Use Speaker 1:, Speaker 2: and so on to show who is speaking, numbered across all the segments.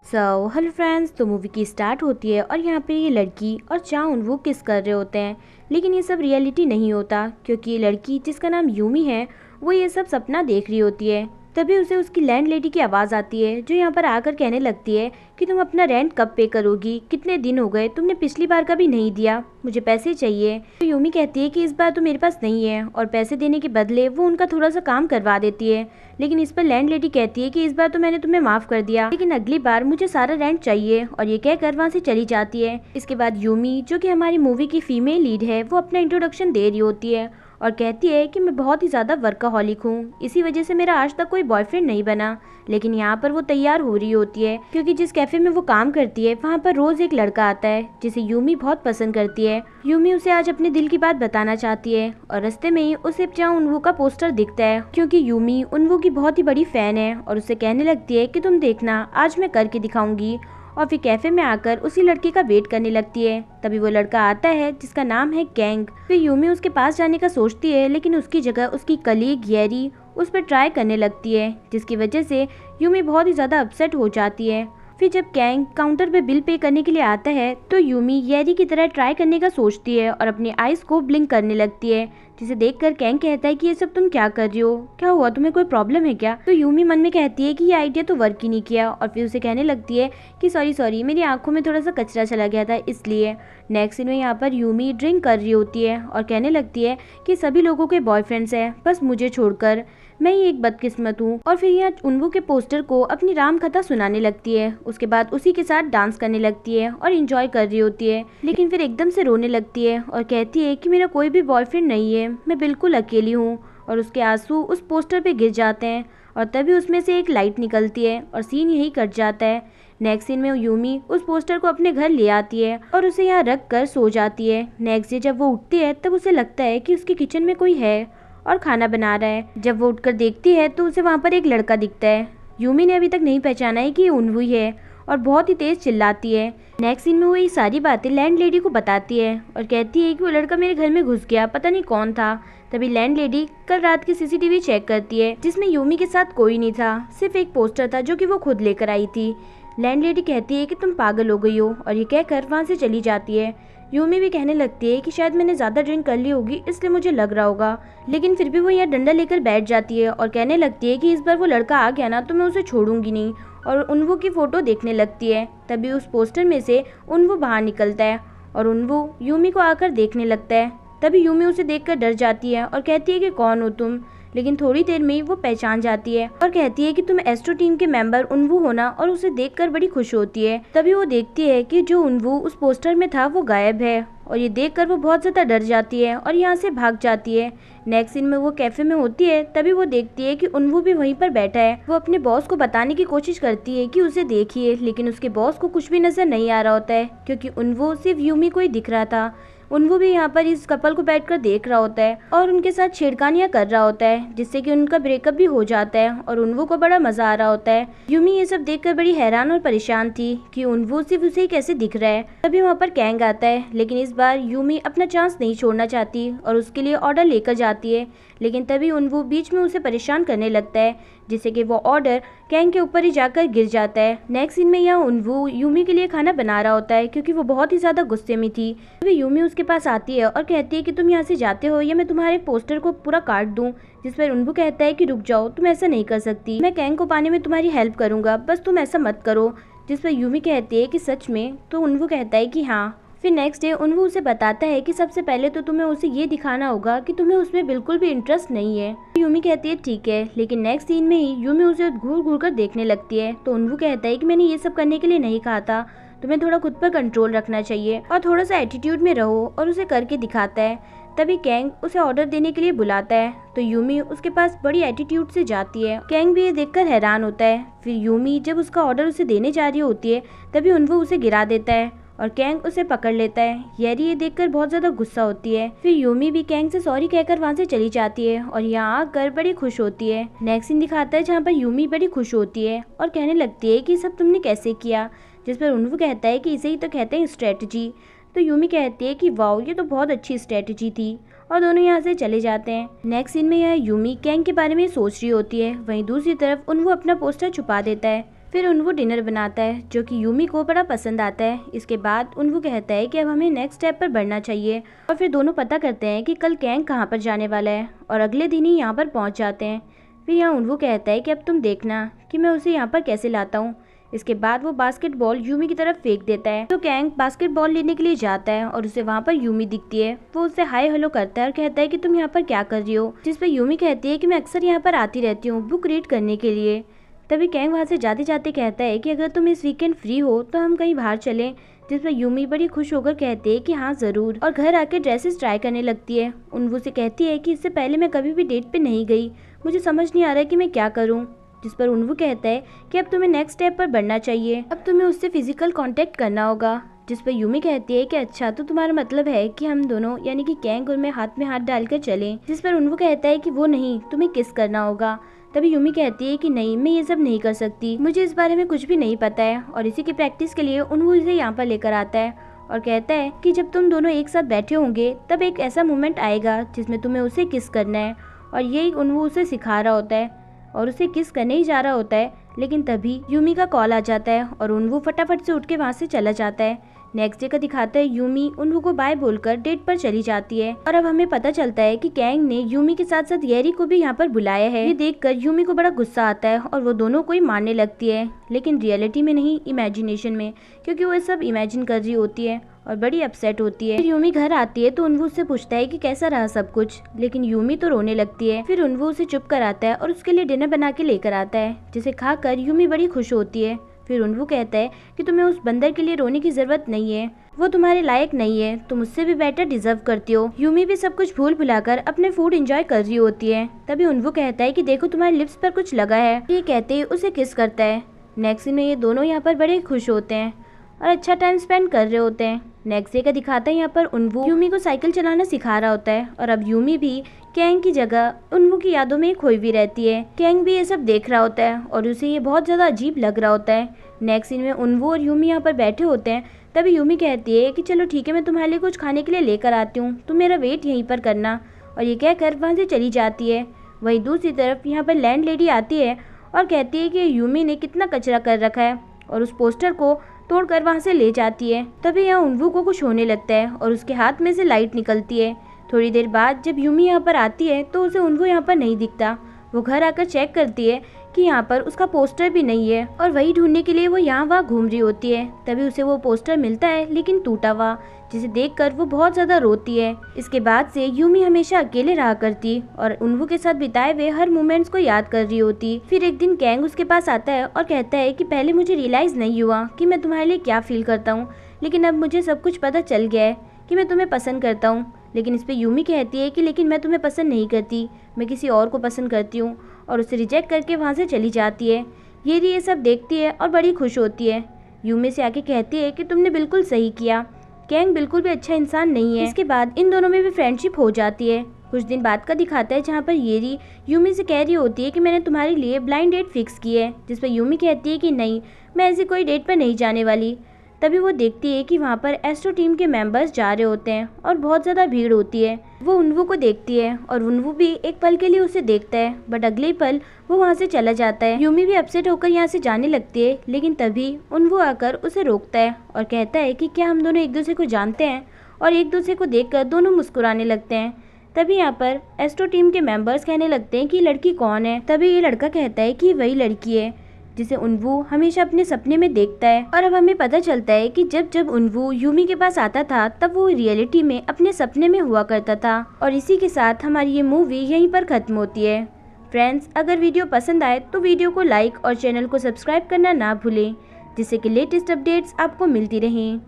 Speaker 1: Hello friends. तो movie की start होती है और यहाँ पे ये लड़की और चाउन वो किस कर रहे होते हैं, लेकिन ये सब रियलिटी नहीं होता क्योंकि ये लड़की जिसका नाम यूमी है वो ये सब सपना देख रही होती है। तभी उसे उसकी लैंड लेडी की आवाज़ आती है जो यहाँ पर आकर कहने लगती है कि तुम अपना रेंट कब पे करोगी, कितने दिन हो गए, तुमने पिछली बार का भी नहीं दिया, मुझे पैसे चाहिए। तो यूमी कहती है कि इस बार तो मेरे पास नहीं है और पैसे देने के बदले वो उनका थोड़ा सा काम करवा देती है। लेकिन इस पर लैंड लेडी कहती है कि इस बार तो मैंने तुम्हें माफ कर दिया, लेकिन अगली बार मुझे सारा रेंट चाहिए, और ये कहकर वहाँ से चली जाती है। इसके बाद यूमी जो कि हमारी मूवी की फीमेल लीड है वो अपना इंट्रोडक्शन दे रही होती है और कहती है कि मैं बहुत ही ज़्यादा वर्काहॉलिक हूँ, इसी वजह से मेरा आज तक कोई बॉयफ्रेंड नहीं बना। लेकिन यहाँ पर वो तैयार हो रही होती है क्योंकि जिस कैफे में वो काम करती है वहाँ पर रोज एक लड़का आता है जिसे यूमी बहुत पसंद करती है। यूमी उसे आज अपने दिल की बात बताना चाहती है और रास्ते में ही उसे चाओ उनवू का पोस्टर दिखता है क्योंकि यूमी उनवू की बहुत ही बड़ी फैन है और उसे कहने लगती है कि तुम देखना आज मैं करके दिखाऊंगी। और फिर कैफे में आकर उसी लड़के का वेट करने लगती है। तभी वो लड़का आता है जिसका नाम है कैंग। फिर यूमी उसके पास जाने का सोचती है लेकिन उसकी जगह उसकी कलीग येरी उस पर ट्राई करने लगती है, जिसकी वजह से यूमी बहुत ही ज़्यादा अपसेट हो जाती है। फिर जब कैंग काउंटर पे बिल पे करने के लिए आता है तो यूमी येरी की तरह ट्राई करने का सोचती है और अपनी आईज को ब्लिंक करने लगती है, जिसे देखकर कैंग कहता है कि ये सब तुम क्या कर रही हो, क्या हुआ, तुम्हें कोई प्रॉब्लम है क्या। तो यूमी मन में कहती है कि ये आइडिया तो वर्क ही नहीं किया और फिर उसे कहने लगती है कि सॉरी मेरी आंखों में थोड़ा सा कचरा चला गया था इसलिए। नेक्स्ट सीन में यहाँ पर यूमी ड्रिंक कर रही होती है और कहने लगती है कि सभी लोगों के बॉयफ्रेंड्स हैं बस मुझे छोड़कर, मैं ही एक बदकिस्मत हूँ। और फिर यहाँ उनवू के पोस्टर को अपनी राम कथा सुनाने लगती है। उसके बाद उसी के साथ डांस करने लगती है और इंजॉय कर रही होती है, लेकिन फिर एकदम से रोने लगती है और कहती है कि मेरा कोई भी बॉयफ्रेंड नहीं है, मैं बिल्कुल अकेली हूँ। और उसके आंसू उस पोस्टर पे गिर जाते हैं और तभी उसमें से एक लाइट निकलती है और सीन यही कट जाता है। नेक्स्ट सीन में यूमी उस पोस्टर को अपने घर ले आती है और उसे यहाँ रख कर सो जाती है। नेक्स्ट डे जब वो उठती है तब उसे लगता है कि उसके किचन में कोई है और खाना बना रहा है। जब वो उठकर देखती है तो उसे वहाँ पर एक लड़का दिखता है। यूमी ने अभी तक नहीं पहचाना है कि ये उनवू है और बहुत ही तेज चिल्लाती है। नेक्स्ट सीन में वो ये सारी बातें लैंड लेडी को बताती है और कहती है कि वो लड़का मेरे घर में घुस गया, पता नहीं कौन था। तभी लैंड लेडी कल रात की सीसीटीवी चेक करती है जिसमें यूमी के साथ कोई नहीं था, सिर्फ एक पोस्टर था जो कि वो खुद लेकर आई थी। लैंड लेडी कहती है कि तुम पागल हो गई हो और ये कहकर वहाँ से चली जाती है। यूमी भी कहने लगती है कि शायद मैंने ज़्यादा ड्रिंक कर ली होगी इसलिए मुझे लग रहा होगा, लेकिन फिर भी वो यहाँ डंडा लेकर बैठ जाती है और कहने लगती है कि इस बार वो लड़का आ गया ना तो मैं उसे छोड़ूंगी नहीं, और उनवू की फ़ोटो देखने लगती है। तभी उस पोस्टर में से उनवू बाहर निकलता है और उनवू यूमी को आकर देखने लगता है। तभी यूमी उसे देखकर डर जाती है और कहती है कि कौन हो तुम, लेकिन थोड़ी देर में ही वो पहचान जाती है और कहती है कि तुम एस्ट्रो टीम के मेंबर उनवू होना, और उसे देखकर बड़ी खुश होती है। तभी वो देखती है कि जो उनवू उस पोस्टर में था वो गायब है और ये देखकर वो बहुत ज़्यादा डर जाती है और यहाँ से भाग जाती है। नेक्स्ट सीन में वो कैफे में होती है तभी वो देखती है कि उनवू भी वहीं पर बैठा है। वो अपने बॉस को बताने की कोशिश करती है कि उसे देखिए, लेकिन उसके बॉस को कुछ भी नजर नहीं आ रहा होता है क्योंकि उनवू सिर्फ यूमी को ही दिख रहा था। उनवू भी यहाँ पर इस कपल को बैठकर देख रहा होता है और उनके साथ छेड़खानियां कर रहा होता है, जिससे कि उनका ब्रेकअप भी हो जाता है और उनवू को बड़ा मजा आ रहा होता है। यूमी ये सब देखकर बड़ी हैरान और परेशान थी कि उनवू सिर्फ उसे ही कैसे दिख रहा है। तभी वहाँ पर कैंग आता है, लेकिन इस बार यूमी अपना चांस नहीं छोड़ना चाहती और उसके लिए ऑर्डर लेकर जाती है, लेकिन तभी उनवू बीच में उसे परेशान करने लगता है, जिससे कि वो ऑर्डर कैंग के ऊपर ही जाकर गिर जाता है। नेक्स्ट सीन में यहाँ उनवू यूमी के लिए खाना बना रहा होता है क्योंकि वो बहुत ही ज्यादा गुस्से में थी। तभी यूमी उसके पास आती है और कहती है कि तुम यहाँ से जाते हो या मैं तुम्हारे पोस्टर को पूरा काट दूं, जिस पर उनवू कहता है कि रुक जाओ, तुम ऐसा नहीं कर सकती, मैं कैंग को पाने में तुम्हारी हेल्प करूंगा, बस तुम ऐसा मत करो। जिस पर यूमी कहती है कि सच में, तो उनवू कहता है कि हाँ। फिर नेक्स्ट डे उनवू उसे बताता है कि सबसे पहले तो तुम्हें उसे ये दिखाना होगा कि तुम्हें उसमें बिल्कुल भी इंटरेस्ट नहीं है। यूमी कहती है ठीक है, लेकिन नेक्स्ट सीन में ही यूमी उसे घूर घूर कर देखने लगती है। तो उनवू कहता है कि मैंने ये सब करने के लिए नहीं कहा था, तुम्हें थोड़ा खुद पर कंट्रोल रखना चाहिए और थोड़ा सा एटीट्यूड में रहो, और उसे करके दिखाता है। तभी कैंग उसे ऑर्डर देने के लिए बुलाता है तो यूमी उसके पास बड़ी एटीट्यूड से जाती है। कैंग भी ये देखकर हैरान होता है। फिर यूमी जब उसका ऑर्डर उसे देने जा रही होती है तभी उनवू उसे गिरा देता है और कैंग उसे पकड़ लेता है। येरी ये देखकर बहुत ज्यादा गुस्सा होती है। फिर यूमी भी कैंग से सॉरी कहकर वहाँ से चली जाती है और यहाँ आकर बड़ी खुश होती है। नेक्स्ट सीन दिखाता है जहाँ पर यूमी बड़ी खुश होती है और कहने लगती है कि सब तुमने कैसे किया, जिस पर उनवू कहता है कि इसे ही तो कहते हैं स्ट्रेटजी। तो यूमी कहती है कि वाओ, ये तो बहुत अच्छी स्ट्रेटजी थी, और दोनों यहाँ से चले जाते हैं। नेक्स्ट सीन में यह यूमी कैंग के बारे में सोच रही होती है, वहीं दूसरी तरफ उनवू अपना पोस्टर छुपा देता है। फिर उनवू डिनर बनाता है जो कि यूमी को बड़ा पसंद आता है। इसके बाद उनवू कहता है कि अब हमें नेक्स्ट स्टेप पर बढ़ना चाहिए और फिर दोनों पता करते हैं कि कल कैंग कहाँ पर जाने वाला है और अगले दिन ही यहाँ पर पहुँच जाते हैं। फिर यहाँ उनवू कहता है कि अब तुम देखना कि मैं उसे यहाँ पर कैसे लाता हूँ। इसके बाद वो बास्केटबॉल यूमी की तरफ फेंक देता है तो कैंग बास्केटबॉल लेने के लिए जाता है और उसे वहाँ पर यूमी दिखती है। वो उससे हाय हेलो करता है और कहता है कि तुम यहाँ पर क्या कर रही हो, जिस पर यूमी कहती है कि मैं अक्सर यहाँ पर आती रहती हूँ बुक रीड करने के लिए। तभी कैंग वहाँ से जाते जाते कहता है कि अगर तुम इस वीकेंड फ्री हो तो हम कहीं बाहर चलें, जिस पर यूमी बड़ी खुश होकर कहती है कि हाँ ज़रूर, और घर आके ड्रेसेस ट्राई करने लगती है। उनवू से कहती है कि इससे पहले मैं कभी भी डेट पे नहीं गई, मुझे समझ नहीं आ रहा है कि मैं क्या करूँ। जिस पर उनवू कहता है कि अब तुम्हें नेक्स्ट स्टेप पर बढ़ना चाहिए, अब तुम्हें उससे फिजिकल कांटेक्ट करना होगा। जिस पर यूमी कहती है कि अच्छा तो तुम्हारा मतलब है कि हम दोनों यानी कि कैंग और मैं हाथ में हाथ डालकर चलें। जिस पर उनवू कहता है कि वो नहीं, तुम्हें किस करना होगा। तभी यूमी कहती है कि नहीं, मैं ये सब नहीं कर सकती, मुझे इस बारे में कुछ भी नहीं पता है। और इसी की प्रैक्टिस के लिए उनवू इसे यहाँ पर लेकर आता है और कहता है कि जब तुम दोनों एक साथ बैठे होंगे तब एक ऐसा मोमेंट आएगा जिसमें तुम्हें उसे किस करना है। और यही उनवू उसे सिखा रहा होता है और उसे किस करने ही जा रहा होता है, लेकिन तभी यूमी का कॉल आ जाता है और उनवू फटाफट से उठ के वहाँ से चला जाता है। नेक्स्ट डे का दिखाता है यूमी उनवू को बाय बोलकर डेट पर चली जाती है और अब हमें पता चलता है कि कैंग ने यूमी के साथ साथ येरी को भी यहाँ पर बुलाया है। ये देखकर यूमी को बड़ा गुस्सा आता है और वो दोनों को ही मारने लगती है, लेकिन रियलिटी में नहीं, इमेजिनेशन में, क्योंकि वो सब इमेजिन कर रही होती है और बड़ी अपसेट होती है। फिर यूमी घर आती है तो उनवू उससे पूछता है कि कैसा रहा सब कुछ, लेकिन यूमी तो रोने लगती है। फिर उनवू उसे चुप कराता है और उसके लिए डिनर बना के लेकर आता है, जिसे खाकर यूमी बड़ी खुश होती है। फिर उनवू कहता है कि तुम्हें उस बंदर के लिए रोने की जरूरत नहीं है, वो तुम्हारे लायक नहीं है, तुम उससे भी बेटर डिजर्व करती हो। यूमी भी सब कुछ भूल भुलाकर अपने फूड एंजॉय कर रही होती है। तभी उनवू कहता है कि देखो तुम्हारे लिप्स पर कुछ लगा है। ये कहते ही उसे किस करता है। नेक्स्ट में ये दोनों यहाँ पर बड़े खुश होते हैं और अच्छा टाइम स्पेंड कर रहे होते हैं। नेक्स्ट डे का दिखाता है यहाँ पर उनवू यूमी को साइकिल चलाना सिखा रहा होता है और अब यूमी भी कैंग की जगह उनवू की यादों में खोई भी रहती है। कैंग भी ये सब देख रहा होता है और उसे ये बहुत ज्यादा अजीब लग रहा होता है। नेक्स्ट सीन में उनवू और यूमी यहाँ पर बैठे होते हैं। तभी यूमी कहती है कि चलो ठीक है, मैं तुम्हारे लिए कुछ खाने के लिए लेकर आती हूँ, तुम मेरा वेट यहीं पर करना, और ये कहकर वहाँ से चली जाती है। वहीं दूसरी तरफ यहाँ पर लैंड लेडी आती है और कहती है कि यूमी ने कितना कचरा कर रखा है और उस पोस्टर को तोड़कर वहाँ से ले जाती है। तभी यहाँ उनवू को कुछ होने लगता है और उसके हाथ में से लाइट निकलती है। थोड़ी देर बाद जब यूमी यहाँ पर आती है तो उसे उनवू यहाँ पर नहीं दिखता। वो घर आकर चेक करती है कि यहाँ पर उसका पोस्टर भी नहीं है और वही ढूंढने के लिए वो यहाँ वहाँ घूम रही होती है। तभी उसे वो पोस्टर मिलता है, लेकिन टूटा हुआ, जिसे देखकर वो बहुत ज्यादा रोती है। इसके बाद से यूमी हमेशा अकेले रहा करती और उनवू के साथ बिताए हुए हर मोमेंट्स को याद कर रही होती। फिर एक दिन कैंग उसके पास आता है और कहता है कि पहले मुझे रियलाइज नहीं हुआ कि मैं तुम्हारे लिए क्या फील करता हूँ, लेकिन अब मुझे सब कुछ पता चल गया है कि मैं तुम्हें पसंद करता हूँ। लेकिन इस पे यूमी कहती है कि लेकिन मैं तुम्हें पसंद नहीं करती, मैं किसी और को पसंद करती हूँ, और उसे रिजेक्ट करके वहाँ से चली जाती है। ये सब देखती है और बड़ी खुश होती है। यूमी से आके कहती है कि तुमने बिल्कुल सही किया, कैंग बिल्कुल भी अच्छा इंसान नहीं है। इसके बाद इन दोनों में भी फ्रेंडशिप हो जाती है। कुछ दिन बाद का दिखाता है जहाँ पर येरी यूमी से कह रही होती है कि मैंने तुम्हारे लिए ब्लाइंड डेट फिक्स की है, जिस पर यूमी कहती है कि नहीं, मैं ऐसी कोई डेट पर नहीं जाने वाली। तभी वो देखती है कि वहाँ पर एस्ट्रो टीम के मेंबर्स जा रहे होते हैं और बहुत ज़्यादा भीड़ होती है। वो उनवू को देखती है और उनवू भी एक पल के लिए उसे देखता है, बट अगले पल वो वहाँ से चला जाता है। यूमी भी अपसेट होकर यहाँ से जाने लगती है, लेकिन तभी उनवू आकर उसे रोकता है और कहता है कि क्या हम दोनों एक दूसरे को जानते हैं, और एक दूसरे को देखकर दोनों मुस्कुराने लगते हैं। तभी यहाँ पर एस्ट्रो टीम के मेंबर्स कहने लगते हैं कि लड़की कौन है। तभी ये लड़का कहता है कि वही लड़की है जिसे उनवू हमेशा अपने सपने में देखता है। और अब हमें पता चलता है कि जब जब उनवू यूमी के पास आता था तब वो रियलिटी में अपने सपने में हुआ करता था। और इसी के साथ हमारी ये मूवी यहीं पर खत्म होती है। फ्रेंड्स, अगर वीडियो पसंद आए तो वीडियो को लाइक और चैनल को सब्सक्राइब करना ना भूलें, जिससे कि लेटेस्ट अपडेट्स आपको मिलती रहें।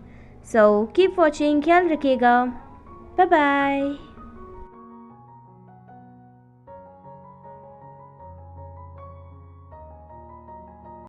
Speaker 1: सो कीप वॉचिंग, ख्याल रखिएगा, बाय बाय।